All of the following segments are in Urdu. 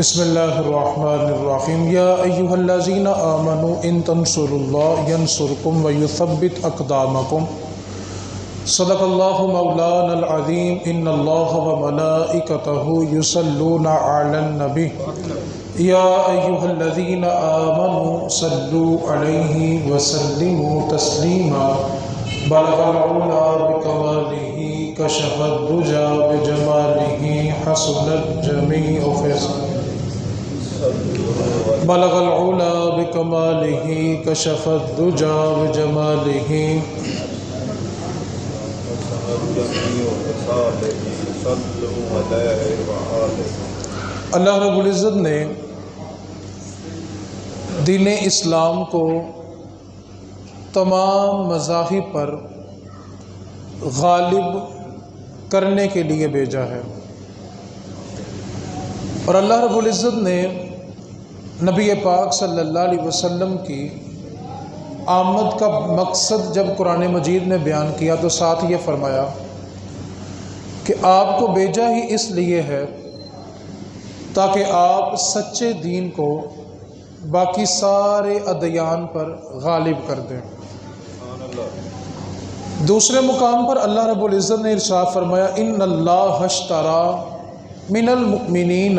بسم اللہ الرحمن الرحیم یا ایہا الذین آمنوا ان تنصروا اللہ ینصرکم ویثبت اقدامکم صدق اللہ مولانا العظیم ان اللہ وملائکتہ یصلون علی النبی یا ایہا الذین آمنوا صلوا علیہ وسلموا تسلیما بلغ العلا بکمالہ کشف الدجى بجمالہ حسنت جمیع فیض بلغ العلا بکمالہ کشف الدجى بجمالہ اللہ رب العزت نے دین اسلام کو تمام مذاہب پر غالب کرنے کے لیے بھیجا ہے، اور اللہ رب العزت نے نبی پاک صلی اللہ علیہ وسلم کی آمد کا مقصد جب قرآن مجید نے بیان کیا تو ساتھ یہ فرمایا کہ آپ کو بھیجا ہی اس لیے ہے تاکہ آپ سچے دین کو باقی سارے ادیان پر غالب کر دیں۔ دوسرے مقام پر اللہ رب العزت نے ارشاد فرمایا ان اللہ اشتری من المؤمنین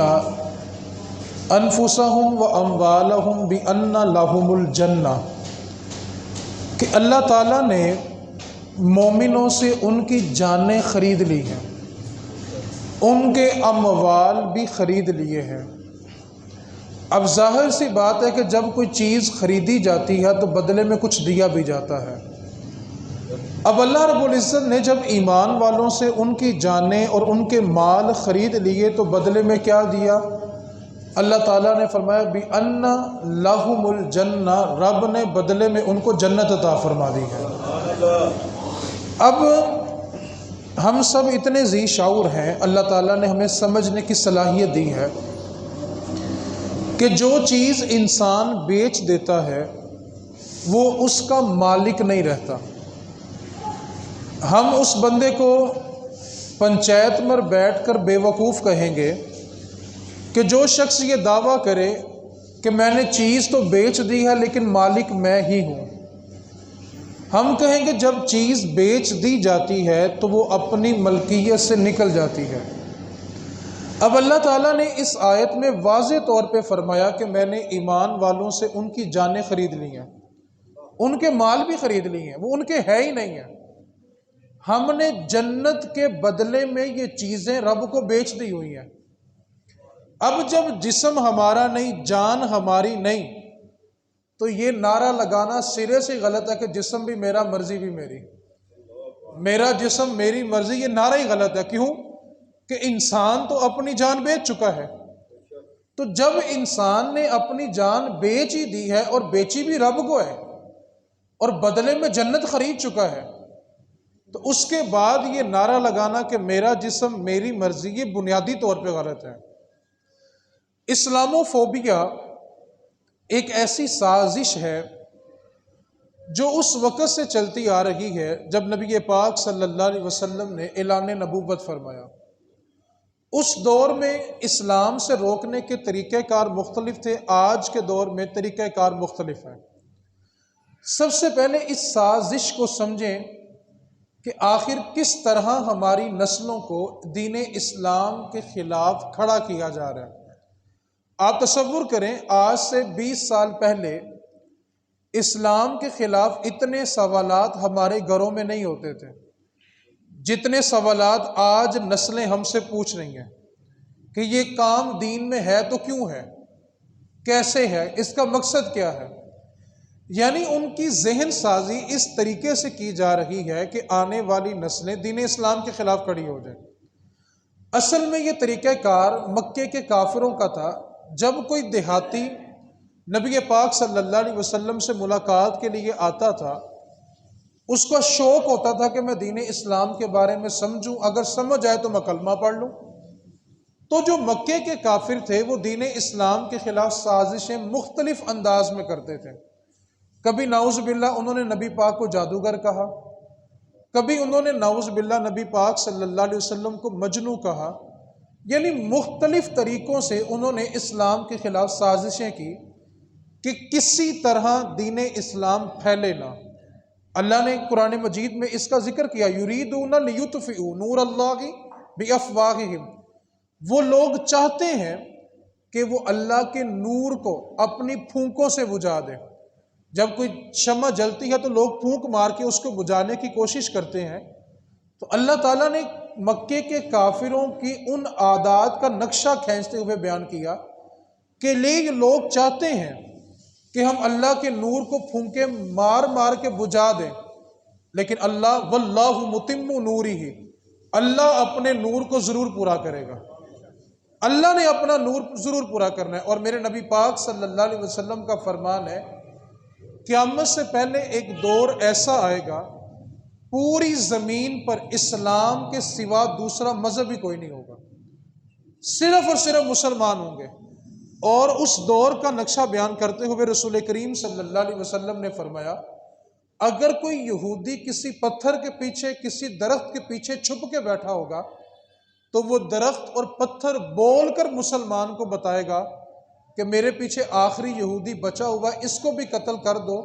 انفسہم و اموالہم بان لہم الجنہ، کہ اللہ تعالیٰ نے مومنوں سے ان کی جانیں خرید لی ہیں، ان کے اموال بھی خرید لیے ہیں۔ اب ظاہر سی بات ہے کہ جب کوئی چیز خریدی جاتی ہے تو بدلے میں کچھ دیا بھی جاتا ہے۔ اب اللہ رب العزت نے جب ایمان والوں سے ان کی جانیں اور ان کے مال خرید لیے تو بدلے میں کیا دیا؟ اللہ تعالیٰ نے فرمایا بِأَنَّ لَهُمُ الْجَنَّةَ، رب نے بدلے میں ان کو جنت عطا فرما دی ہے۔ اب ہم سب اتنے ذی شعور ہیں، اللہ تعالیٰ نے ہمیں سمجھنے کی صلاحیت دی ہے کہ جو چیز انسان بیچ دیتا ہے وہ اس کا مالک نہیں رہتا۔ ہم اس بندے کو پنچایت میں بیٹھ کر بے وقوف کہیں گے کہ جو شخص یہ دعویٰ کرے کہ میں نے چیز تو بیچ دی ہے لیکن مالک میں ہی ہوں، ہم کہیں گے جب چیز بیچ دی جاتی ہے تو وہ اپنی ملکیت سے نکل جاتی ہے۔ اب اللہ تعالیٰ نے اس آیت میں واضح طور پہ فرمایا کہ میں نے ایمان والوں سے ان کی جانیں خرید لی ہیں، ان کے مال بھی خرید لی ہیں، وہ ان کے ہے ہی نہیں ہیں۔ ہم نے جنت کے بدلے میں یہ چیزیں رب کو بیچ دی ہوئی ہیں۔ اب جب جسم ہمارا نہیں، جان ہماری نہیں، تو یہ نعرہ لگانا سرے سے غلط ہے کہ جسم بھی میرا، مرضی بھی میری، میرا جسم میری مرضی، یہ نعرہ ہی غلط ہے۔ کیوں؟ کہ انسان تو اپنی جان بیچ چکا ہے۔ تو جب انسان نے اپنی جان بیچ ہی دی ہے اور بیچی بھی رب کو ہے اور بدلے میں جنت خرید چکا ہے، تو اس کے بعد یہ نعرہ لگانا کہ میرا جسم میری مرضی، یہ بنیادی طور پہ غلط ہے۔ اسلاموفوبیا ایک ایسی سازش ہے جو اس وقت سے چلتی آ رہی ہے جب نبی پاک صلی اللہ علیہ وسلم نے اعلان نبوت فرمایا۔ اس دور میں اسلام سے روکنے کے طریقہ کار مختلف تھے، آج کے دور میں طریقہ کار مختلف ہیں۔ سب سے پہلے اس سازش کو سمجھیں کہ آخر کس طرح ہماری نسلوں کو دین اسلام کے خلاف کھڑا کیا جا رہا ہے۔ آپ تصور کریں، آج سے 20 سال پہلے اسلام کے خلاف اتنے سوالات ہمارے گھروں میں نہیں ہوتے تھے جتنے سوالات آج نسلیں ہم سے پوچھ رہی ہیں کہ یہ کام دین میں ہے تو کیوں ہے، کیسے ہے، اس کا مقصد کیا ہے۔ یعنی ان کی ذہن سازی اس طریقے سے کی جا رہی ہے کہ آنے والی نسلیں دین اسلام کے خلاف کھڑی ہو جائیں۔ اصل میں یہ طریقہ کار مکے کے کافروں کا تھا۔ جب کوئی دیہاتی نبی پاک صلی اللہ علیہ وسلم سے ملاقات کے لیے آتا تھا، اس کا شوق ہوتا تھا کہ میں دین اسلام کے بارے میں سمجھوں، اگر سمجھ آئے تو میں کلمہ پڑھ لوں۔ تو جو مکے کے کافر تھے وہ دین اسلام کے خلاف سازشیں مختلف انداز میں کرتے تھے۔ کبھی نعوذ باللہ انہوں نے نبی پاک کو جادوگر کہا، کبھی انہوں نے نعوذ باللہ نبی پاک صلی اللہ علیہ وسلم کو مجنوں کہا، یعنی مختلف طریقوں سے انہوں نے اسلام کے خلاف سازشیں کی کہ کسی طرح دین اسلام پھیلے نہ۔ اللہ نے قرآن مجید میں اس کا ذکر کیا، یریدون لیطفئوا نور اللہ بافواہہم، وہ لوگ چاہتے ہیں کہ وہ اللہ کے نور کو اپنی پھونکوں سے بجھا دیں۔ جب کوئی شمع جلتی ہے تو لوگ پھونک مار کے اس کو بجھانے کی کوشش کرتے ہیں، تو اللہ تعالیٰ نے مکے کے کافروں کی ان عادات کا نقشہ کھینچتے ہوئے بیان کیا کہ یہ لوگ چاہتے ہیں کہ ہم اللہ کے نور کو پھونکے مار مار کے بجھا دیں، لیکن اللہ واللہ متم نورہ، اللہ اپنے نور کو ضرور پورا کرے گا۔ اللہ نے اپنا نور ضرور پورا کرنا ہے۔ اور میرے نبی پاک صلی اللہ علیہ وسلم کا فرمان ہے، قیامت سے پہلے ایک دور ایسا آئے گا پوری زمین پر اسلام کے سوا دوسرا مذہب ہی کوئی نہیں ہوگا، صرف اور صرف مسلمان ہوں گے۔ اور اس دور کا نقشہ بیان کرتے ہوئے رسول کریم صلی اللہ علیہ وسلم نے فرمایا، اگر کوئی یہودی کسی پتھر کے پیچھے، کسی درخت کے پیچھے چھپ کے بیٹھا ہوگا تو وہ درخت اور پتھر بول کر مسلمان کو بتائے گا کہ میرے پیچھے آخری یہودی بچا ہوا، اس کو بھی قتل کر دو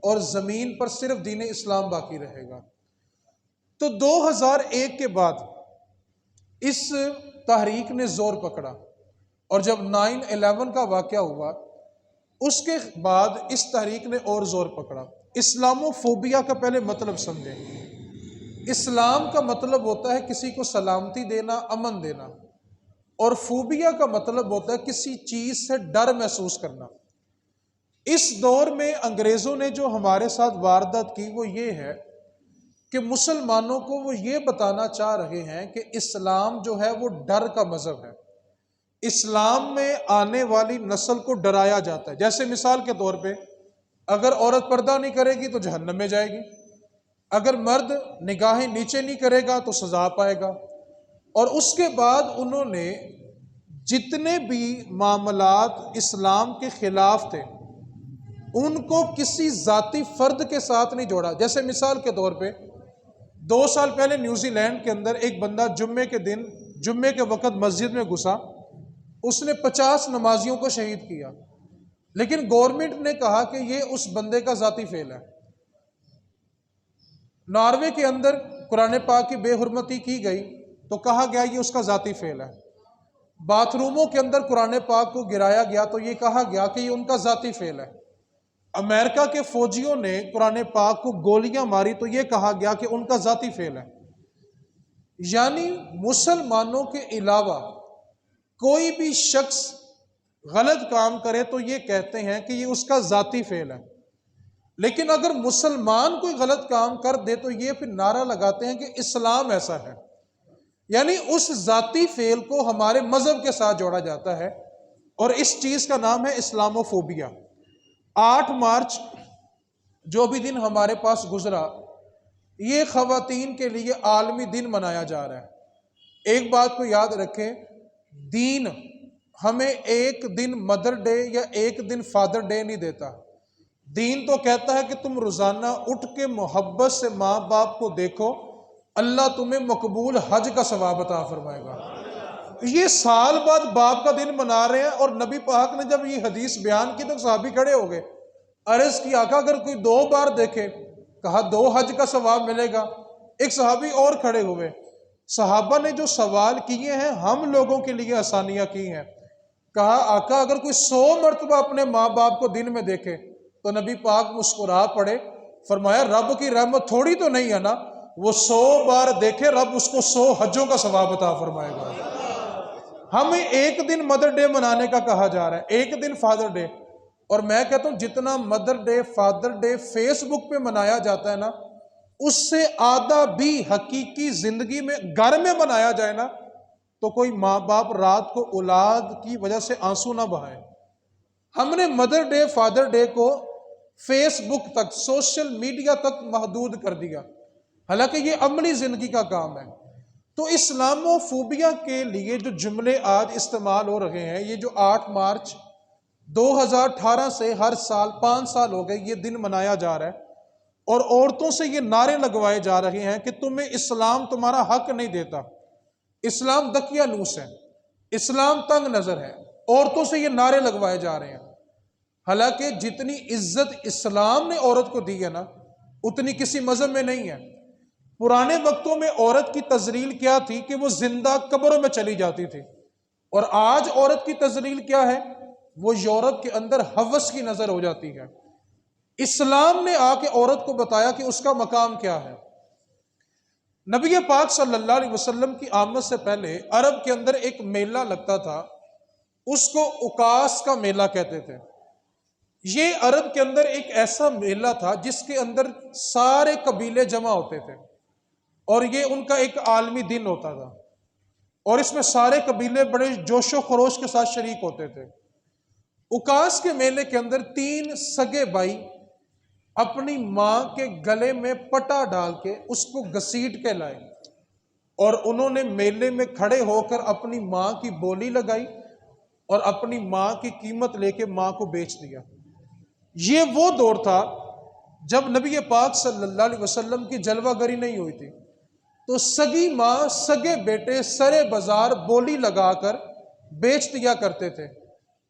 اور زمین پر صرف دین اسلام باقی رہے گا۔ تو 2001 کے بعد اس تحریک نے زور پکڑا، اور جب 9/11 کا واقعہ ہوا اس کے بعد اس تحریک نے اور زور پکڑا۔ اسلامو فوبیا کا پہلے مطلب سمجھیں۔ اسلام کا مطلب ہوتا ہے کسی کو سلامتی دینا، امن دینا، اور فوبیا کا مطلب ہوتا ہے کسی چیز سے ڈر محسوس کرنا۔ اس دور میں انگریزوں نے جو ہمارے ساتھ واردات کی وہ یہ ہے کہ مسلمانوں کو وہ یہ بتانا چاہ رہے ہیں کہ اسلام جو ہے وہ ڈر کا مذہب ہے، اسلام میں آنے والی نسل کو ڈرایا جاتا ہے۔ جیسے مثال کے طور پہ اگر عورت پردہ نہیں کرے گی تو جہنم میں جائے گی، اگر مرد نگاہیں نیچے نہیں کرے گا تو سزا پائے گا۔ اور اس کے بعد انہوں نے جتنے بھی معاملات اسلام کے خلاف تھے ان کو کسی ذاتی فرد کے ساتھ نہیں جوڑا۔ جیسے مثال کے طور پہ 2 سال پہلے نیوزی لینڈ کے اندر ایک بندہ جمعے کے وقت مسجد میں گھسا، اس نے 50 نمازیوں کو شہید کیا، لیکن گورنمنٹ نے کہا کہ یہ اس بندے کا ذاتی فعل ہے۔ ناروے کے اندر قرآن پاک کی بے حرمتی کی گئی تو کہا گیا یہ اس کا ذاتی فعل ہے۔ باتھ روموں کے اندر قرآن پاک کو گرایا گیا تو یہ کہا گیا کہ یہ ان کا ذاتی فعل ہے۔ امریکہ کے فوجیوں نے قرآن پاک کو گولیاں ماری تو یہ کہا گیا کہ ان کا ذاتی فعل ہے۔ یعنی مسلمانوں کے علاوہ کوئی بھی شخص غلط کام کرے تو یہ کہتے ہیں کہ یہ اس کا ذاتی فعل ہے، لیکن اگر مسلمان کوئی غلط کام کر دے تو یہ پھر نعرہ لگاتے ہیں کہ اسلام ایسا ہے۔ یعنی اس ذاتی فعل کو ہمارے مذہب کے ساتھ جوڑا جاتا ہے، اور اس چیز کا نام ہے اسلامو فوبیا۔ 8 مارچ جو بھی دن ہمارے پاس گزرا، یہ خواتین کے لیے عالمی دن منایا جا رہا ہے۔ ایک بات کو یاد رکھیں، دین ہمیں ایک دن مدر ڈے یا ایک دن فادر ڈے نہیں دیتا۔ دین تو کہتا ہے کہ تم روزانہ اٹھ کے محبت سے ماں باپ کو دیکھو، اللہ تمہیں مقبول حج کا ثواب عطا فرمائے گا۔ یہ سال بعد باپ کا دن منا رہے ہیں، اور نبی پاک نے جب یہ حدیث بیان کی تو صحابی کھڑے ہو گئے، عرض کی آقا اگر کوئی 2 بار دیکھے، کہا 2 حج کا ثواب ملے گا۔ ایک صحابی اور کھڑے ہوئے، صحابہ نے جو سوال کیے ہیں ہم لوگوں کے لیے آسانیاں کی ہیں۔ کہا آقا اگر کوئی 100 مرتبہ اپنے ماں باپ کو دن میں دیکھے، تو نبی پاک مسکرا پڑے، فرمایا رب کی رحمت تھوڑی تو نہیں ہے نا، وہ 100 بار دیکھے رب اس کو 100 حجوں کا ثواب عطا فرمائے گا۔ ہمیں ایک دن مدر ڈے منانے کا کہا جا رہا ہے، ایک دن فادر ڈے، اور میں کہتا ہوں جتنا mother day father day Facebook پہ منایا جاتا ہے نا، اس سے آدھا بھی حقیقی زندگی میں گھر میں منایا جائے نا تو کوئی ماں باپ رات کو اولاد کی وجہ سے آنسو نہ بہائے۔ ہم نے مدر ڈے فادر ڈے کو فیس بک تک، سوشل میڈیا تک محدود کر دیا، حالانکہ یہ عملی زندگی کا کام ہے۔ تو اسلامو فوبیا کے لیے جو جملے آج استعمال ہو رہے ہیں، یہ جو 8 مارچ 2018 سے ہر سال 5 سال ہو گئے یہ دن منایا جا رہا ہے، اور عورتوں سے یہ نعرے لگوائے جا رہے ہیں کہ تمہیں اسلام تمہارا حق نہیں دیتا، اسلام دقیانوس ہے۔ اسلام تنگ نظر ہے، عورتوں سے یہ نعرے لگوائے جا رہے ہیں، حالانکہ جتنی عزت اسلام نے عورت کو دی ہے نا اتنی کسی مذہب میں نہیں ہے۔ پرانے وقتوں میں عورت کی تذلیل کیا تھی کہ وہ زندہ قبروں میں چلی جاتی تھی، اور آج عورت کی تذلیل کیا ہے؟ وہ یورپ کے اندر ہوس کی نظر ہو جاتی ہے۔ اسلام نے آ کے عورت کو بتایا کہ اس کا مقام کیا ہے۔ نبی پاک صلی اللہ علیہ وسلم کی آمد سے پہلے عرب کے اندر ایک میلہ لگتا تھا، اس کو اکاس کا میلہ کہتے تھے۔ یہ عرب کے اندر ایک ایسا میلہ تھا جس کے اندر سارے قبیلے جمع ہوتے تھے، اور یہ ان کا ایک عالمی دن ہوتا تھا، اور اس میں سارے قبیلے بڑے جوش و خروش کے ساتھ شریک ہوتے تھے۔ اکاس کے میلے کے اندر 3 سگے بھائی اپنی ماں کے گلے میں پٹا ڈال کے اس کو گھسیٹ کے لائے، اور انہوں نے میلے میں کھڑے ہو کر اپنی ماں کی بولی لگائی اور اپنی ماں کی قیمت لے کے ماں کو بیچ دیا۔ یہ وہ دور تھا جب نبی پاک صلی اللہ علیہ وسلم کی جلوہ گری نہیں ہوئی تھی، تو سگی ماں سگے بیٹے سرے بازار بولی لگا کر بیچ دیا کرتے تھے۔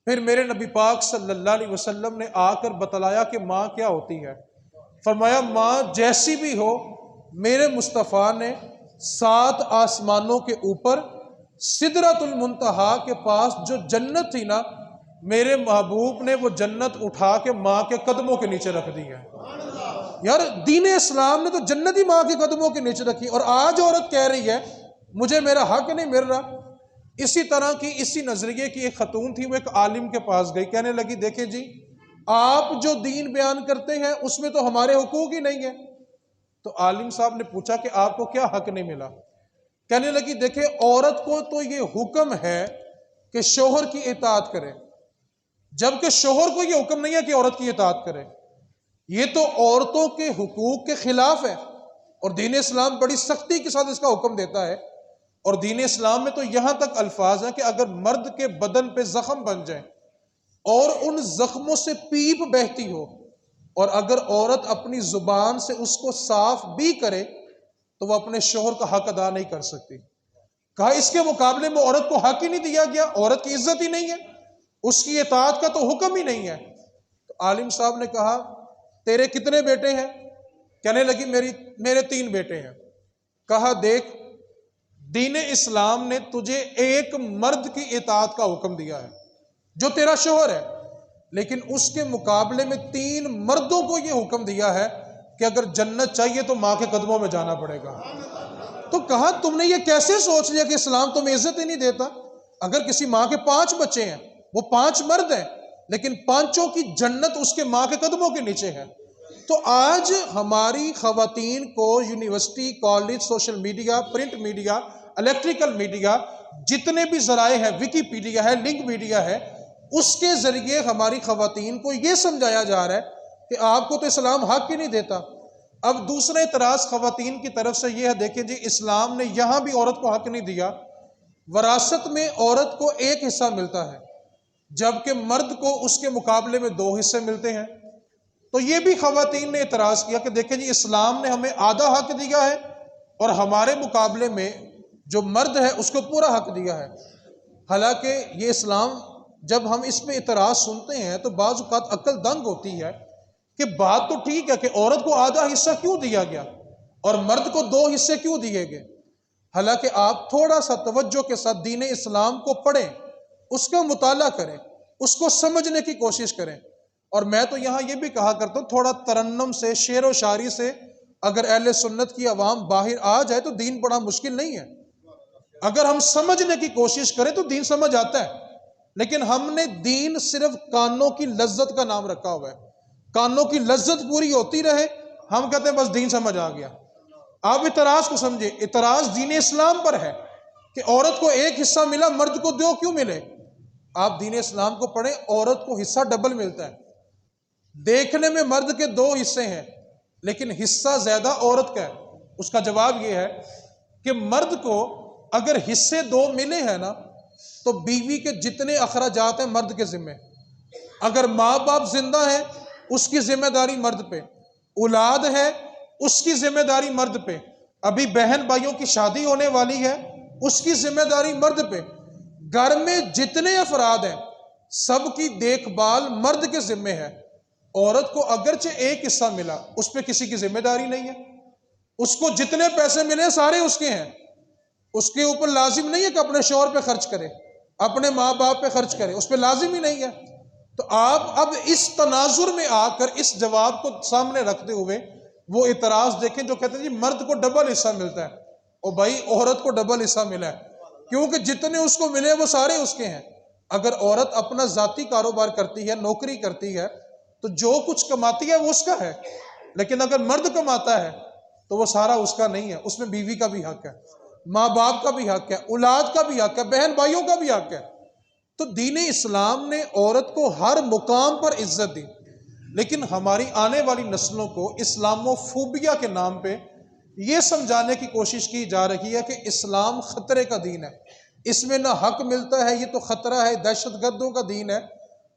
پھر میرے نبی پاک صلی اللہ علیہ وسلم نے آ کر بتلایا کہ ماں کیا ہوتی ہے۔ فرمایا ماں جیسی بھی ہو، میرے مصطفیٰ نے 7 آسمانوں کے اوپر سدرۃ المنتہا کے پاس جو جنت تھی نا، میرے محبوب نے وہ جنت اٹھا کے ماں کے قدموں کے نیچے رکھ دی ہے۔ یار دین اسلام نے تو جنت ہی ماں کے قدموں کے نیچے رکھی، اور آج عورت کہہ رہی ہے مجھے میرا حق نہیں مل رہا۔ اسی طرح کی اسی نظریے کی ایک خاتون تھی، وہ ایک عالم کے پاس گئی، کہنے لگی دیکھیں جی آپ جو دین بیان کرتے ہیں اس میں تو ہمارے حقوق ہی نہیں ہے۔ تو عالم صاحب نے پوچھا کہ آپ کو کیا حق نہیں ملا؟ کہنے لگی دیکھیں عورت کو تو یہ حکم ہے کہ شوہر کی اطاعت کرے، جبکہ شوہر کو یہ حکم نہیں ہے کہ عورت کی اطاعت کرے۔ یہ تو عورتوں کے حقوق کے خلاف ہے، اور دین اسلام بڑی سختی کے ساتھ اس کا حکم دیتا ہے۔ اور دین اسلام میں تو یہاں تک الفاظ ہیں کہ اگر مرد کے بدن پہ زخم بن جائیں اور ان زخموں سے پیپ بہتی ہو، اور اگر عورت اپنی زبان سے اس کو صاف بھی کرے تو وہ اپنے شوہر کا حق ادا نہیں کر سکتی۔ کہا اس کے مقابلے میں عورت کو حق ہی نہیں دیا گیا، عورت کی عزت ہی نہیں ہے، اس کی اطاعت کا تو حکم ہی نہیں ہے۔ تو عالم صاحب نے کہا تیرے کتنے بیٹے ہیں؟ کہنے لگی میرے 3 بیٹے ہیں۔ کہا دیکھ دین اسلام نے تجھے ایک مرد کی اطاعت کا حکم دیا ہے جو تیرا شوہر ہے، لیکن اس کے مقابلے میں 3 مردوں کو یہ حکم دیا ہے کہ اگر جنت چاہیے تو ماں کے قدموں میں جانا پڑے گا۔ تو کہا تم نے یہ کیسے سوچ لیا کہ اسلام تمہیں عزت ہی نہیں دیتا؟ اگر کسی ماں کے 5 بچے ہیں، وہ 5 مرد ہیں، لیکن 5 کی جنت اس کے ماں کے قدموں کے نیچے ہے۔ تو آج ہماری خواتین کو university, college, social media, print media, electrical media, جتنے بھی ذرائع ہیں، وکی پیڈیا ہے، لنک میڈیا ہے، اس کے ذریعے ہماری خواتین کو یہ سمجھایا جا رہا ہے کہ آپ کو تو اسلام حق ہی نہیں دیتا۔ اب دوسرا اعتراض خواتین کی طرف سے یہ ہے، دیکھیں جی اسلام نے یہاں بھی عورت کو حق نہیں دیا۔ وراثت میں عورت کو 1 حصہ ملتا ہے، جبکہ مرد کو اس کے مقابلے میں 2 حصے ملتے ہیں۔ تو یہ بھی خواتین نے اعتراض کیا کہ دیکھیں جی اسلام نے ہمیں آدھا حق دیا ہے اور ہمارے مقابلے میں جو مرد ہے اس کو پورا حق دیا ہے۔ حالانکہ یہ اسلام جب ہم اس پہ اعتراض سنتے ہیں تو بعض اوقات عقل دنگ ہوتی ہے کہ بات تو ٹھیک ہے کہ عورت کو آدھا حصہ کیوں دیا گیا اور مرد کو 2 حصے کیوں دیے گئے۔ حالانکہ آپ تھوڑا سا توجہ کے ساتھ دین اسلام کو پڑھیں، اس کا مطالعہ کریں، اس کو سمجھنے کی کوشش کریں۔ اور میں تو یہاں یہ بھی کہا کرتا ہوں تھوڑا ترنم سے، شعر و شاعری سے اگر اہل سنت کی عوام باہر آ جائے تو دین بڑا مشکل نہیں ہے۔ اگر ہم سمجھنے کی کوشش کریں تو دین سمجھ آتا ہے، لیکن ہم نے دین صرف کانوں کی لذت کا نام رکھا ہوا ہے۔ کانوں کی لذت پوری ہوتی رہے، ہم کہتے ہیں بس دین سمجھ آ گیا۔ آپ اعتراض کو سمجھے، اعتراض دین اسلام پر ہے کہ عورت کو 1 حصہ ملا، مرد کو 2 کیوں ملے؟ آپ دین اسلام کو پڑھیں، عورت کو حصہ ڈبل ملتا ہے۔ دیکھنے میں مرد کے 2 حصے ہیں لیکن حصہ زیادہ عورت کا ہے۔ اس کا جواب یہ ہے کہ مرد کو اگر حصے 2 ملے ہیں نا تو بیوی کے جتنے اخراجات ہیں مرد کے ذمہ۔ اگر ماں باپ زندہ ہیں اس کی ذمہ داری مرد پہ، اولاد ہے اس کی ذمہ داری مرد پہ، ابھی بہن بھائیوں کی شادی ہونے والی ہے اس کی ذمہ داری مرد پہ۔ گھر میں جتنے افراد ہیں سب کی دیکھ بھال مرد کے ذمے ہے. عورت کو اگرچہ ایک حصہ ملا، اس پہ کسی کی ذمہ داری نہیں ہے. اس کو جتنے پیسے ملے سارے اس کے ہیں. اس کے اوپر لازم نہیں ہے کہ اپنے شوہر پہ خرچ کرے، اپنے ماں باپ پہ خرچ کرے، اس پہ لازم ہی نہیں ہے. تو آپ اب اس تناظر میں آ کر اس جواب کو سامنے رکھتے ہوئے وہ اعتراض دیکھیں جو کہتے ہیں جی مرد کو ڈبل حصہ ملتا ہے. اور بھائی عورت کو ڈبل حصہ ملا ہے، کیونکہ جتنے اس کو ملے وہ سارے اس کے ہیں. اگر عورت اپنا ذاتی کاروبار کرتی ہے، نوکری کرتی ہے، تو جو کچھ کماتی ہے وہ اس کا ہے. لیکن اگر مرد کماتا ہے تو وہ سارا اس کا نہیں ہے، اس میں بیوی کا بھی حق ہے، ماں باپ کا بھی حق ہے، اولاد کا بھی حق ہے، بہن بھائیوں کا بھی حق ہے. تو دین اسلام نے عورت کو ہر مقام پر عزت دی. لیکن ہماری آنے والی نسلوں کو اسلاموفوبیا کے نام پہ یہ سمجھانے کی کوشش کی جا رہی ہے کہ اسلام خطرے کا دین ہے، اس میں نہ حق ملتا ہے، یہ تو خطرہ ہے، دہشت گردوں کا دین ہے.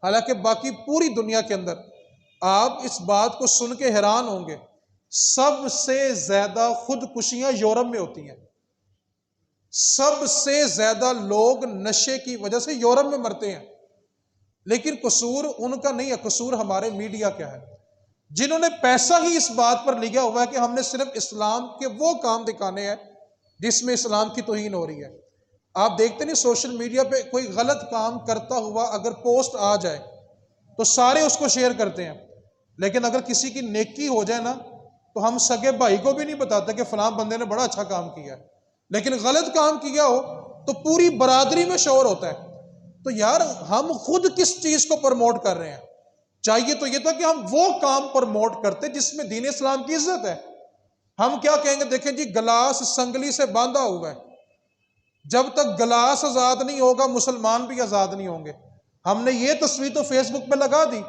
حالانکہ باقی پوری دنیا کے اندر آپ اس بات کو سن کے حیران ہوں گے، سب سے زیادہ خودکشیاں یورپ میں ہوتی ہیں. سب سے زیادہ لوگ نشے کی وجہ سے یورپ میں مرتے ہیں. لیکن قصور ان کا نہیں ہے، قصور ہمارے میڈیا کیا ہے، جنہوں نے پیسہ ہی اس بات پر لیا ہوا ہے کہ ہم نے صرف اسلام کے وہ کام دکھانے ہیں جس میں اسلام کی توہین ہو رہی ہے. آپ دیکھتے نہیں سوشل میڈیا پہ کوئی غلط کام کرتا ہوا اگر پوسٹ آ جائے تو سارے اس کو شیئر کرتے ہیں. لیکن اگر کسی کی نیکی ہو جائے نا تو ہم سگے بھائی کو بھی نہیں بتاتے کہ فلاں بندے نے بڑا اچھا کام کیا ہے. لیکن غلط کام کیا ہو تو پوری برادری میں شور ہوتا ہے. تو یار ہم خود کس چیز کو پروموٹ کر رہے ہیں؟ چاہیے تو یہ تھا کہ ہم وہ کام پروموٹ کرتے جس میں دین اسلام کی عزت ہے. ہم کیا کہیں گے؟ دیکھیں جی گلاس سنگلی سے باندھا ہوا ہے، جب تک گلاس آزاد نہیں ہوگا مسلمان بھی آزاد نہیں ہوں گے. ہم نے یہ تصویر تو فیس بک پہ لگا دی،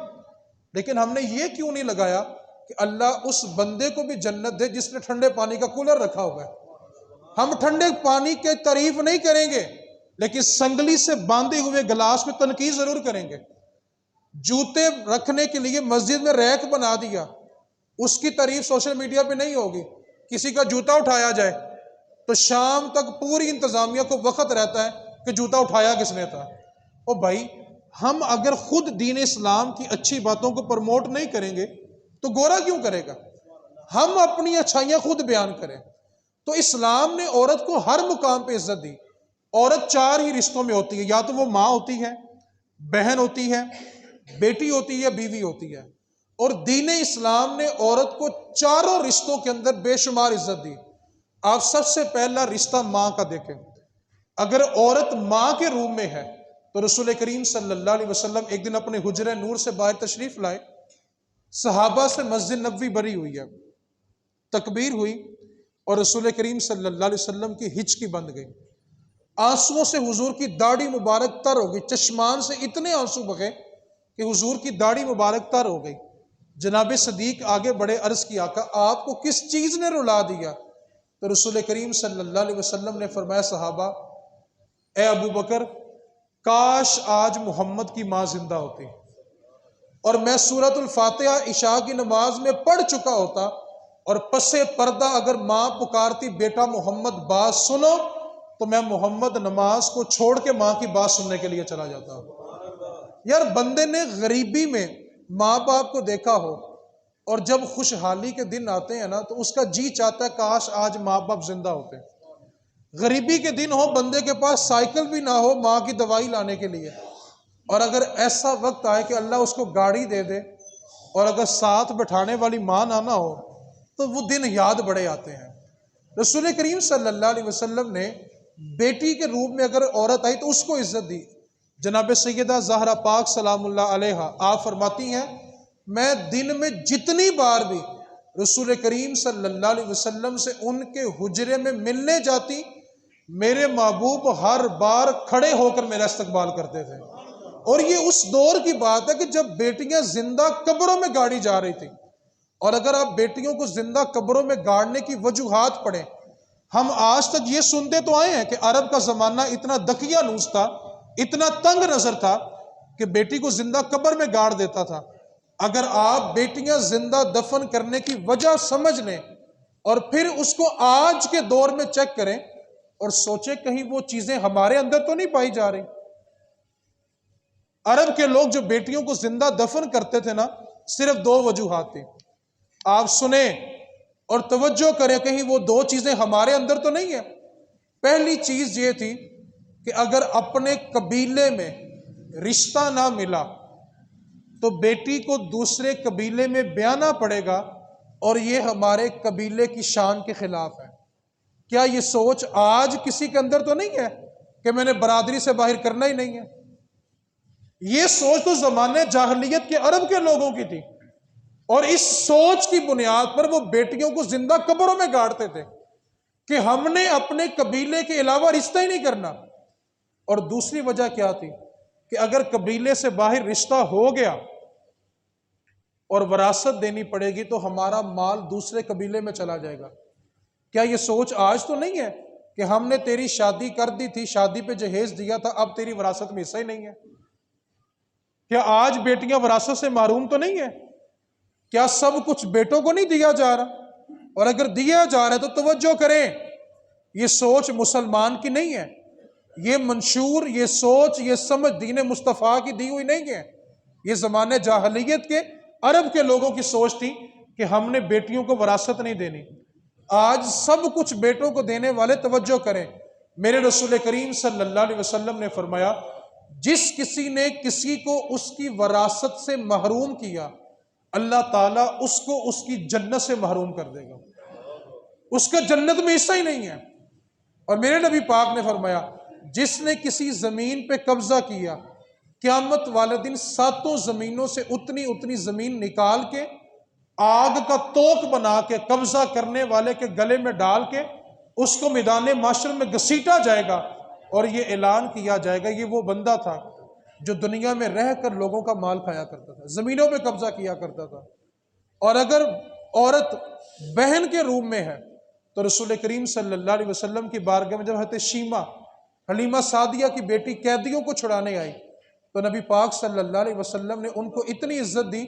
لیکن ہم نے یہ کیوں نہیں لگایا کہ اللہ اس بندے کو بھی جنت دے جس نے ٹھنڈے پانی کا کولر رکھا ہوا ہے. ہم ٹھنڈے پانی کی تعریف نہیں کریں گے، لیکن سنگلی سے باندھے ہوئے گلاس میں تنقید ضرور کریں گے. جوتے رکھنے کے لیے مسجد میں ریک بنا دیا، اس کی تعریف سوشل میڈیا پہ نہیں ہوگی. کسی کا جوتا اٹھایا جائے تو شام تک پوری انتظامیہ کو وقت رہتا ہے کہ جوتا اٹھایا کس نے تھا. او بھائی ہم اگر خود دین اسلام کی اچھی باتوں کو پروموٹ نہیں کریں گے تو گورا کیوں کرے گا؟ ہم اپنی اچھائیاں خود بیان کریں. تو اسلام نے عورت کو ہر مقام پہ عزت دی. عورت چار ہی رشتوں میں ہوتی ہے، یا تو وہ ماں ہوتی ہے، بہن ہوتی ہے، بیٹی ہوتی ہے، بیوی ہوتی ہے. اور دین اسلام نے عورت کو چاروں رشتوں کے اندر بے شمار عزت دی. آپ سب سے پہلا رشتہ ماں کا دیکھیں. اگر عورت ماں کے روم میں ہے تو رسول کریم صلی اللہ علیہ وسلم ایک دن اپنے حجرہ نور سے باہر تشریف لائے، صحابہ سے مسجد نبوی بری ہوئی ہے، تکبیر ہوئی اور رسول کریم صلی اللہ علیہ وسلم کی ہچکی بند گئی. آنسوؤں سے حضور کی داڑھی مبارک تر ہو گئی، چشمان سے اتنے آنسو بہے کہ حضور کی داڑھی مبارک تر ہو گئی. جناب صدیق آگے بڑے، عرض کی آقا آپ کو کس چیز نے رلا دیا؟ تو رسول کریم صلی اللہ علیہ وسلم نے فرمایا صحابہ، اے ابو بکر کاش آج محمد کی ماں زندہ ہوتی اور میں سورۃ الفاتحہ عشاء کی نماز میں پڑھ چکا ہوتا، اور پس پردہ اگر ماں پکارتی بیٹا محمد بات سنو تو میں محمد نماز کو چھوڑ کے ماں کی بات سننے کے لیے چلا جاتا. یار بندے نے غریبی میں ماں باپ کو دیکھا ہو اور جب خوشحالی کے دن آتے ہیں نا تو اس کا جی چاہتا ہے کاش آج ماں باپ زندہ ہوتے. غریبی کے دن ہو، بندے کے پاس سائیکل بھی نہ ہو ماں کی دوائی لانے کے لیے، اور اگر ایسا وقت آئے کہ اللہ اس کو گاڑی دے دے اور اگر ساتھ بٹھانے والی ماں نہ ہو تو وہ دن یاد بڑے آتے ہیں. رسول کریم صلی اللہ علیہ وسلم نے بیٹی کے روپ میں اگر عورت آئی تو اس کو عزت دی. جناب سیدہ زہرا پاک سلام اللہ علیہا آپ فرماتی ہیں میں دن میں جتنی بار بھی رسول کریم صلی اللہ علیہ وسلم سے ان کے حجرے میں ملنے جاتی، میرے محبوب ہر بار کھڑے ہو کر میرا استقبال کرتے تھے. اور یہ اس دور کی بات ہے کہ جب بیٹیاں زندہ قبروں میں گاڑی جا رہی تھی. اور اگر آپ بیٹیوں کو زندہ قبروں میں گاڑنے کی وجوہات پڑھیں، ہم آج تک یہ سنتے تو آئے ہیں کہ عرب کا زمانہ اتنا دقیانوس تھا، اتنا تنگ نظر تھا کہ بیٹی کو زندہ قبر میں گاڑ دیتا تھا. اگر آپ بیٹیاں زندہ دفن کرنے کی وجہ سمجھ لیں اور پھر اس کو آج کے دور میں چیک کریں اور سوچیں کہیں وہ چیزیں ہمارے اندر تو نہیں پائی جا رہی. عرب کے لوگ جو بیٹیوں کو زندہ دفن کرتے تھے نا، صرف دو وجوہات تھیں. آپ سنیں اور توجہ کریں، کہیں وہ دو چیزیں ہمارے اندر تو نہیں ہے. پہلی چیز یہ تھی کہ اگر اپنے قبیلے میں رشتہ نہ ملا تو بیٹی کو دوسرے قبیلے میں بیانا پڑے گا، اور یہ ہمارے قبیلے کی شان کے خلاف ہے. کیا یہ سوچ آج کسی کے اندر تو نہیں ہے کہ میں نے برادری سے باہر کرنا ہی نہیں ہے؟ یہ سوچ تو زمانے جاہلیت کے عرب کے لوگوں کی تھی، اور اس سوچ کی بنیاد پر وہ بیٹیوں کو زندہ قبروں میں گاڑتے تھے کہ ہم نے اپنے قبیلے کے علاوہ رشتہ ہی نہیں کرنا. اور دوسری وجہ کیا تھی کہ اگر قبیلے سے باہر رشتہ ہو گیا اور وراثت دینی پڑے گی تو ہمارا مال دوسرے قبیلے میں چلا جائے گا. کیا یہ سوچ آج تو نہیں ہے کہ ہم نے تیری شادی کر دی تھی، شادی پہ جہیز دیا تھا، اب تیری وراثت میں حصہ ہی نہیں ہے؟ کیا آج بیٹیاں وراثت سے محروم تو نہیں ہے؟ کیا سب کچھ بیٹوں کو نہیں دیا جا رہا؟ اور اگر دیا جا رہا ہے تو توجہ کریں، یہ سوچ مسلمان کی نہیں ہے، یہ منشور، یہ سوچ، یہ سمجھ دین مصطفیٰ کی دی ہوئی نہیں ہے. یہ زمانے جاہلیت کے عرب کے لوگوں کی سوچ تھی کہ ہم نے بیٹیوں کو وراثت نہیں دینی. آج سب کچھ بیٹوں کو دینے والے، توجہ کریں، میرے رسول کریم صلی اللہ علیہ وسلم نے فرمایا جس کسی نے کسی کو اس کی وراثت سے محروم کیا، اللہ تعالیٰ اس کو اس کی جنت سے محروم کر دے گا، اس کا جنت میں حصہ ہی نہیں ہے. اور میرے نبی پاک نے فرمایا جس نے کسی زمین پہ قبضہ کیا، قیامت والے دن ساتوں زمینوں سے اتنی زمین نکال کے آگ کا توک بنا کے قبضہ کرنے والے کے گلے میں ڈال کے اس کو میدان معاشر میں گھسیٹا جائے گا، اور یہ اعلان کیا جائے گا یہ وہ بندہ تھا جو دنیا میں رہ کر لوگوں کا مال کھایا کرتا تھا، زمینوں پہ قبضہ کیا کرتا تھا. اور اگر عورت بہن کے روم میں ہے تو رسول کریم صلی اللہ علیہ وسلم کی بارگاہ میں جب حضرت شیمہ، حلیمہ سعدیہ کی بیٹی، قیدیوں کو چھڑانے آئی تو نبی پاک صلی اللہ علیہ وسلم نے ان کو اتنی عزت دی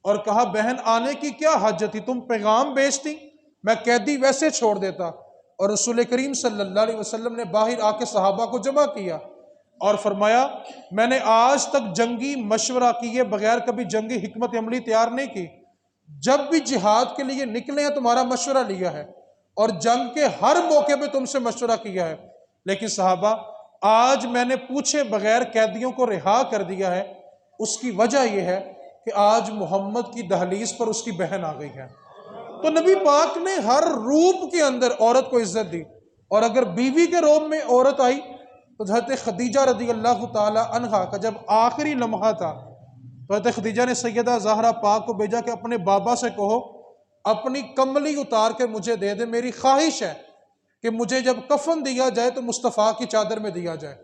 اور کہا بہن آنے کی کیا حاجت تھی، تم پیغام بھیجتی، میں قیدی ویسے چھوڑ دیتا. اور رسول کریم صلی اللہ علیہ وسلم نے باہر آ کے صحابہ کو جمع کیا اور فرمایا میں نے آج تک جنگی مشورہ کیے بغیر کبھی جنگی حکمت عملی تیار نہیں کی. جب بھی جہاد کے لیے نکلے ہیں تمہارا مشورہ لیا ہے، اور جنگ کے ہر موقع پہ تم سے مشورہ کیا ہے، لیکن صحابہ آج میں نے پوچھے بغیر قیدیوں کو رہا کر دیا ہے. اس کی وجہ یہ ہے کہ آج محمد کی دہلیز پر اس کی بہن آ گئی ہے. تو نبی پاک نے ہر روپ کے اندر عورت کو عزت دی. اور اگر بیوی کے روپ میں عورت آئی تو حضرت خدیجہ رضی اللہ تعالی عنہا کا جب آخری لمحہ تھا تو حضرت خدیجہ نے سیدہ زہرا پاک کو بھیجا کہ اپنے بابا سے کہو اپنی کملی اتار کے مجھے دے دے، میری خواہش ہے کہ مجھے جب کفن دیا جائے تو مصطفیٰ کی چادر میں دیا جائے.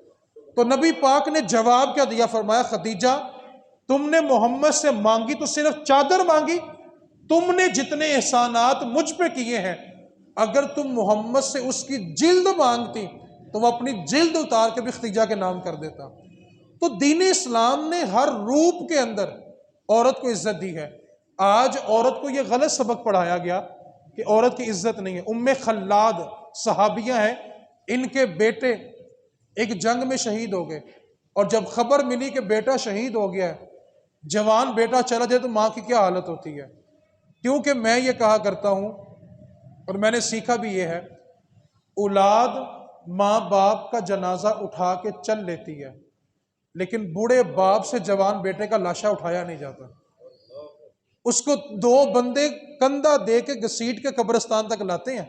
تو نبی پاک نے جواب کیا دیا؟ فرمایا خدیجہ تم نے محمد سے مانگی تو صرف چادر مانگی، تم نے جتنے احسانات مجھ پہ کیے ہیں اگر تم محمد سے اس کی جلد مانگتی تو وہ اپنی جلد اتار کے بھی خدیجہ کے نام کر دیتا. تو دین اسلام نے ہر روپ کے اندر عورت کو عزت دی ہے. آج عورت کو یہ غلط سبق پڑھایا گیا کہ عورت کی عزت نہیں ہے. ام خلاد صحابیہ ہیں، ان کے بیٹے ایک جنگ میں شہید ہو گئے، اور جب خبر ملی کہ بیٹا شہید ہو گیا ہے، جوان بیٹا چلا جائے تو ماں کی کیا حالت ہوتی ہے. کیونکہ میں یہ کہا کرتا ہوں اور میں نے سیکھا بھی یہ ہے، اولاد ماں باپ کا جنازہ اٹھا کے چل لیتی ہے لیکن بوڑھے باپ سے جوان بیٹے کا لاشا اٹھایا نہیں جاتا. اس کو دو بندے کندھا دے کے گھسیٹ کے قبرستان تک لاتے ہیں،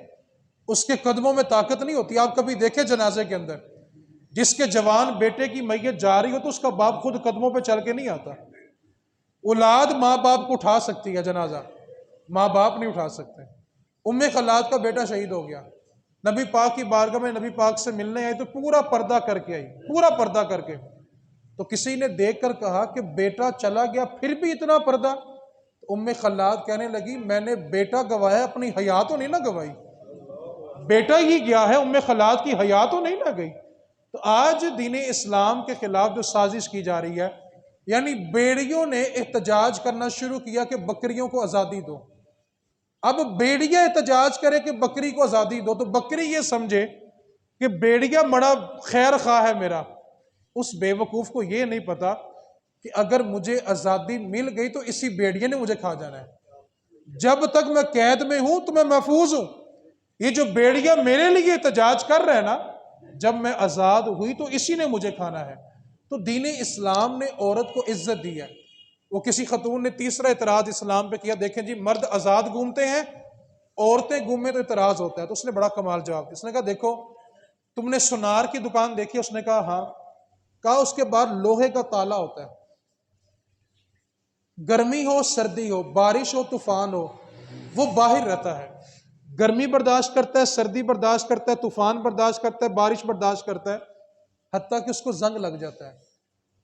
اس کے قدموں میں طاقت نہیں ہوتی. آپ کبھی دیکھیں جنازے کے اندر جس کے جوان بیٹے کی میت جا رہی ہو تو اس کا باپ خود قدموں پہ چل کے نہیں آتا. اولاد ماں باپ کو اٹھا سکتی ہے جنازہ، ماں باپ نہیں اٹھا سکتے. ام خلاد کا بیٹا شہید ہو گیا، نبی پاک کی بارگاہ میں نبی پاک سے ملنے آئی تو پورا پردہ کر کے آئی، پورا پردہ کر کے. تو کسی نے دیکھ کر کہا کہ بیٹا چلا گیا پھر بھی اتنا پردہ؟ تو ام خلاد کہنے لگی میں نے بیٹا گوایا، اپنی حیات تو نہیں نہ گوائی، بیٹا ہی گیا ہے، ام خلاد کی حیات تو نہیں نہ گئی. تو آج دین اسلام کے خلاف جو سازش کی جا رہی ہے، یعنی بیڑیوں نے احتجاج کرنا شروع کیا کہ بکریوں کو آزادی دو. اب بیڑیا احتجاج کرے کہ بکری کو آزادی دو تو بکری یہ سمجھے کہ بیڑیا بڑا خیر خواہ ہے میرا. اس بے وقوف کو یہ نہیں پتا کہ اگر مجھے آزادی مل گئی تو اسی بھیڑیے نے مجھے کھا جانا ہے، جب تک میں قید میں ہوں تو میں محفوظ ہوں، یہ جو بھیڑیا میرے لیے احتجاج کر رہے ہیں نا، جب میں آزاد ہوئی تو اسی نے مجھے کھانا ہے۔ تو دین اسلام نے عورت کو عزت دی ہے۔ وہ کسی خاتون نے تیسرا اعتراض اسلام پہ کیا، دیکھیں جی مرد آزاد گھومتے ہیں، عورتیں گھومیں تو اعتراض ہوتا ہے، تو اس نے بڑا کمال جواب دیا۔ اس نے کہا دیکھو تم نے سونار کی دکان دیکھی؟ اس نے کہا ہاں۔ کہا اس کے بعد لوہے کا تالا ہوتا ہے، گرمی ہو سردی ہو، بارش ہو طوفان ہو، وہ باہر رہتا ہے، گرمی برداشت کرتا ہے، سردی برداشت کرتا ہے، طوفان برداشت کرتا ہے، بارش برداشت کرتا ہے، حتیٰ کہ اس کو زنگ لگ جاتا ہے۔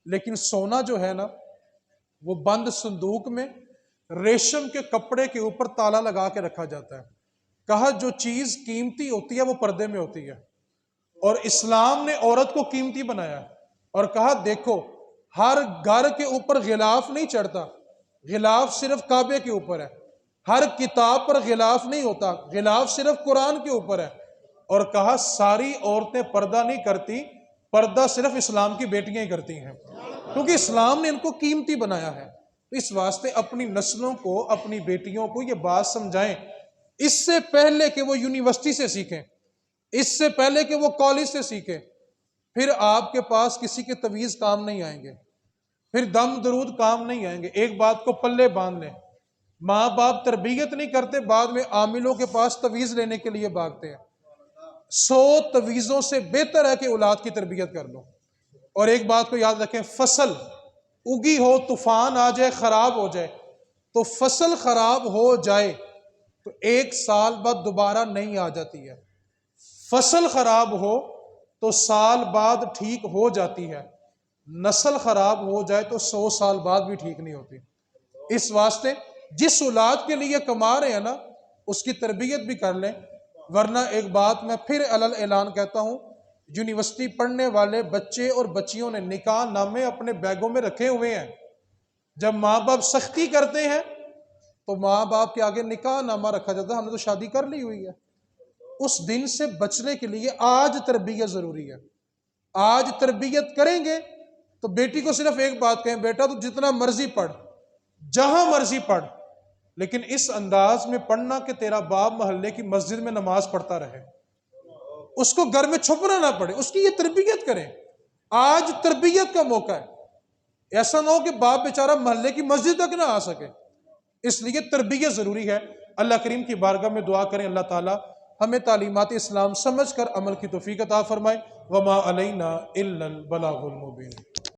لیکن سونا جو ہے نا، وہ بند صندوق میں ریشم کے کپڑے کے اوپر تالا لگا کے رکھا جاتا ہے۔ کہا جو چیز قیمتی ہوتی ہے وہ پردے میں ہوتی ہے، اور اسلام نے عورت کو قیمتی بنایا ہے، اور کہا دیکھو ہر گھر کے اوپر غلاف نہیں چڑھتا، غلاف صرف کعبے کے اوپر ہے، ہر کتاب پر غلاف نہیں ہوتا، غلاف صرف قرآن کے اوپر ہے، اور کہا ساری عورتیں پردہ نہیں کرتی، پردہ صرف اسلام کی بیٹیاں ہی کرتی ہیں، کیونکہ اسلام نے ان کو قیمتی بنایا ہے۔ اس واسطے اپنی نسلوں کو، اپنی بیٹیوں کو یہ بات سمجھائیں، اس سے پہلے کہ وہ یونیورسٹی سے سیکھیں، اس سے پہلے کہ وہ کالج سے سیکھیں، پھر آپ کے پاس کسی کے تویز کام نہیں آئیں گے، پھر دم درود کام نہیں آئیں گے۔ ایک بات کو پلے باندھ لیں، ماں باپ تربیت نہیں کرتے، بعد میں عاملوں کے پاس تویز لینے کے لیے بھاگتے ہیں۔ 100 تویزوں سے بہتر ہے کہ اولاد کی تربیت کر لو۔ اور ایک بات کو یاد رکھیں، فصل اگی ہو، طوفان آ جائے، خراب ہو جائے، تو فصل خراب ہو جائے تو 1 سال بعد دوبارہ نہیں آ جاتی ہے، فصل خراب ہو تو سال بعد ٹھیک ہو جاتی ہے، نسل خراب ہو جائے تو 100 سال بعد بھی ٹھیک نہیں ہوتی۔ اس واسطے جس اولاد کے لیے کما رہے ہیں نا، اس کی تربیت بھی کر لیں، ورنہ ایک بات میں پھر علل اعلان کہتا ہوں، یونیورسٹی پڑھنے والے بچے اور بچیوں نے نکاح نامے اپنے بیگوں میں رکھے ہوئے ہیں، جب ماں باپ سختی کرتے ہیں تو ماں باپ کے آگے نکاح نامہ رکھا جاتا ہے، ہم نے تو شادی کر لی ہوئی ہے۔ اس دن سے بچنے کے لیے آج تربیت ضروری ہے۔ آج تربیت کریں گے تو بیٹی کو صرف ایک بات کہیں، بیٹا تو جتنا مرضی پڑھ، جہاں مرضی پڑھ، لیکن اس انداز میں پڑھنا کہ تیرا باپ محلے کی مسجد میں نماز پڑھتا رہے، اس کو گھر میں چھپنا نہ پڑے، اس کی یہ تربیت کریں۔ آج تربیت کا موقع ہے، ایسا نہ ہو کہ باپ بیچارہ محلے کی مسجد تک نہ آ سکے، اس لیے تربیت ضروری ہے۔ اللہ کریم کی بارگاہ میں دعا کریں اللہ تعالیٰ ہمیں تعلیمات اسلام سمجھ کر عمل کی توفیق عطا فرمائے۔ وما علینا الا البلاغ المبین۔